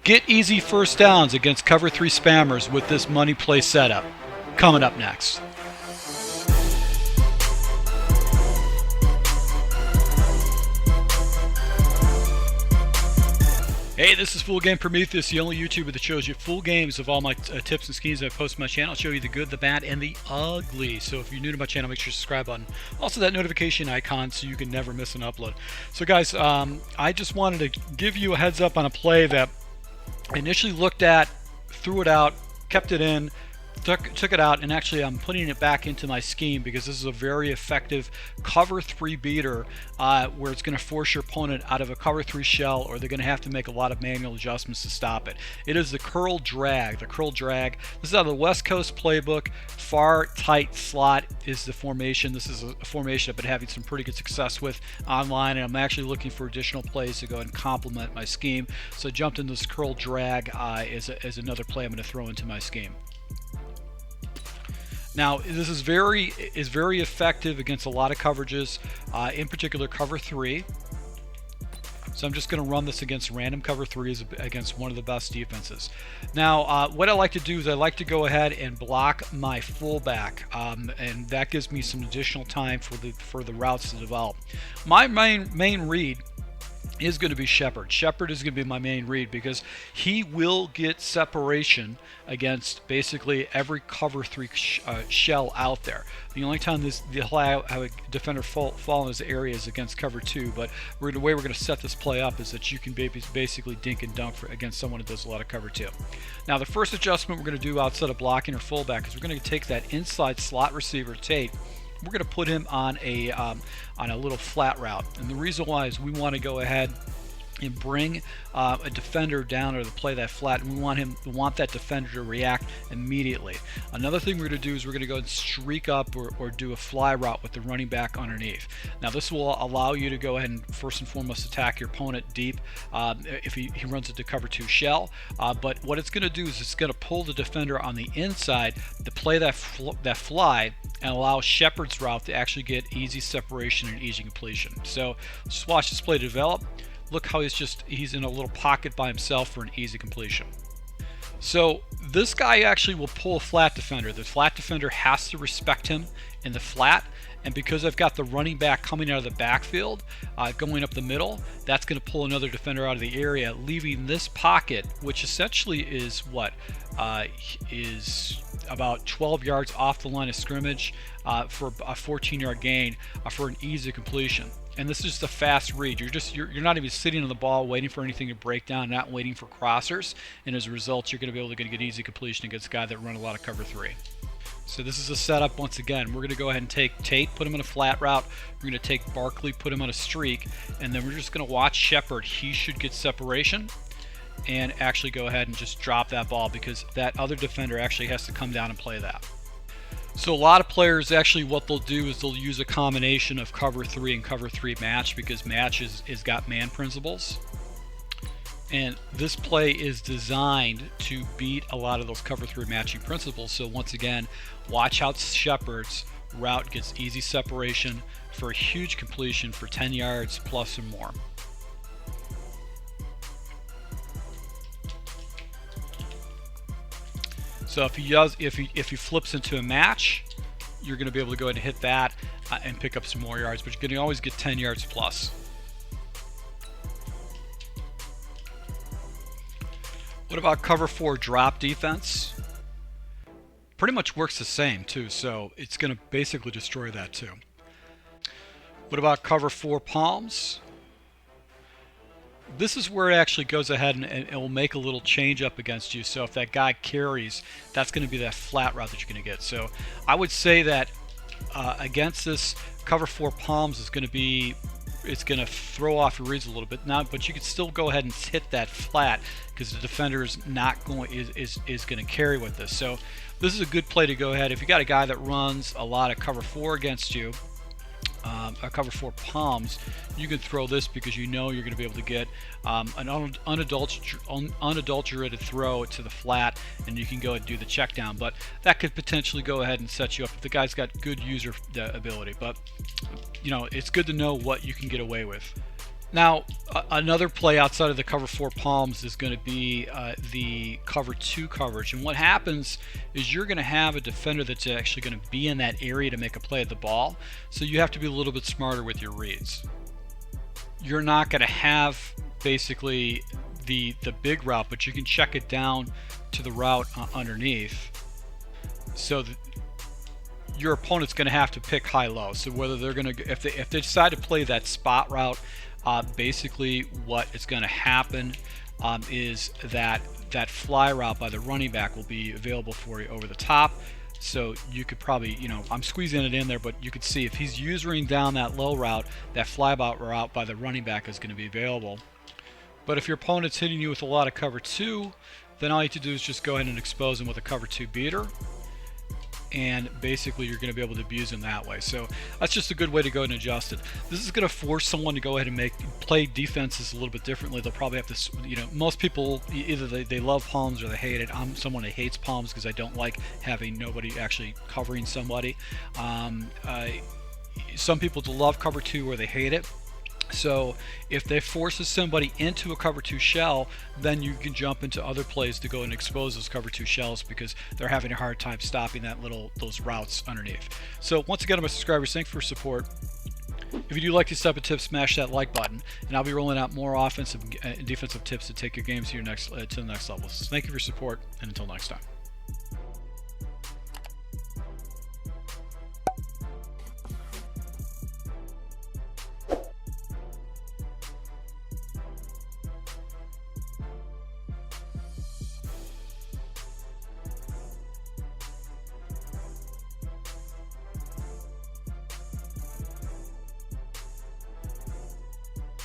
Get easy first downs against cover 3 spammers with this money play setup. Coming up next. Hey, this is Full Game Prometheus, the only YouTuber that shows you full games of all my tips and schemes that I post on my channel. I'll show you the good, the bad, and the ugly. So if you're new to my channel, make sure you subscribe button. Also that notification icon so you can never miss an upload. So guys, I just wanted to give you a heads up on a play that I initially looked at, threw it out, kept it in, took it out, and actually I'm putting it back into my scheme because this is a very effective cover 3 beater where it's going to force your opponent out of a cover 3 shell, or they're going to have to make a lot of manual adjustments to stop it. It is the curl drag. The curl drag. This is out of the West Coast playbook. Far tight slot is the formation. This is a formation I've been having some pretty good success with online, and I'm actually looking for additional plays to go and complement my scheme. So I jumped into this curl drag as another play I'm going to throw into my scheme. Now, this is very effective against a lot of coverages, in particular cover 3. So I'm just going to run this against random cover 3s against one of the best defenses. Now, what I like to do is I like to go ahead and block my fullback, and that gives me some additional time for the routes to develop. My main read is going to be Shepard. Shepard is going to be my main read because he will get separation against basically every cover 3 shell out there. The only time he'll have a defender fall in his area is against cover 2, but the way we're going to set this play up is that you can basically dink and dunk against someone who does a lot of cover 2. Now the first adjustment we're going to do outside of blocking or fullback is we're going to take that inside slot receiver Tate. We're going to put him on a little flat route, and the reason why is we want to go ahead and bring a defender down or to play that flat, and we want that defender to react immediately. Another thing we're going to do is we're going to go and streak up or do a fly route with the running back underneath. Now this will allow you to go ahead and first and foremost attack your opponent deep if he runs into cover 2 shell, but what it's going to do is it's going to pull the defender on the inside to play that fly and allow Shepard's route to actually get easy separation and easy completion. So just watch this play develop. Look how he's in a little pocket by himself for an easy completion. So this guy actually will pull a flat defender. The flat defender has to respect him in the flat, and because I've got the running back coming out of the backfield, going up the middle, that's going to pull another defender out of the area, leaving this pocket, which essentially is is about 12 yards off the line of scrimmage for a 14-yard gain for an easy completion. And this is just a fast read. You're not even sitting on the ball waiting for anything to break down, not waiting for crossers, and as a result you're going to be able to get easy completion against a guy that run a lot of cover 3. So this is a setup. Once again, we're going to go ahead and take Tate, put him in a flat route. We're going to take Barkley, put him on a streak, and then we're just going to watch Shepard. He should get separation and actually go ahead and just drop that ball because that other defender actually has to come down and play that. So a lot of players actually what they'll do is they'll use a combination of cover 3 and cover 3 match because match is got man principles. And this play is designed to beat a lot of those cover 3 matching principles. So once again, watch how Shepard's route gets easy separation for a huge completion for 10 yards plus or more. So if he flips into a match, you're going to be able to go ahead and hit that and pick up some more yards, but you're going to always get 10 yards plus. What about cover 4 drop defense? Pretty much works the same too, so it's going to basically destroy that too. What about cover 4 palms? This is where it actually goes ahead and it will make a little change up against you. So if that guy carries, that's going to be that flat route that you're going to get. So I would say that against this, cover 4 palms is going to be, it's going to throw off your reads a little bit now, but you can still go ahead and hit that flat because the defender is not going is going to carry with this. So this is a good play to go ahead if you got a guy that runs a lot of cover 4 against you. A cover 4 palms, you can throw this because you know you're going to be able to get an unadulterated throw to the flat, and you can go and do the check down. But that could potentially go ahead and set you up if the guy's got good user ability. But you know, it's good to know what you can get away with. Now, another play outside of the cover 4 palms is going to be the cover 2 coverage. And what happens is you're going to have a defender that's actually going to be in that area to make a play at the ball. So you have to be a little bit smarter with your reads. You're not going to have basically the big route, but you can check it down to the route underneath. So your opponent's going to have to pick high-low. So whether they're going to, if they decide to play that spot route, basically what is going to happen is that fly route by the running back will be available for you over the top. So you could probably, I'm squeezing it in there, but you could see if he's using down that low route, that fly route by the running back is going to be available. But if your opponent's hitting you with a lot of cover 2, then all you have to do is just go ahead and expose him with a cover 2 beater. And basically you're going to be able to abuse them that way. So that's just a good way to go and adjust it. This is going to force someone to go ahead and play defenses a little bit differently. They'll probably have to, most people either they love palms or they hate it. I'm someone that hates palms because I don't like having nobody actually covering somebody. Some people love cover 2 or they hate it. So if they forces somebody into a cover 2 shell, then you can jump into other plays to go and expose those cover 2 shells because they're having a hard time stopping those routes underneath. So once again, to my subscribers, thanks for your support. If you do like these type of tips, smash that like button, and I'll be rolling out more offensive and defensive tips to take your games to the next level. So thank you for your support, and until next time.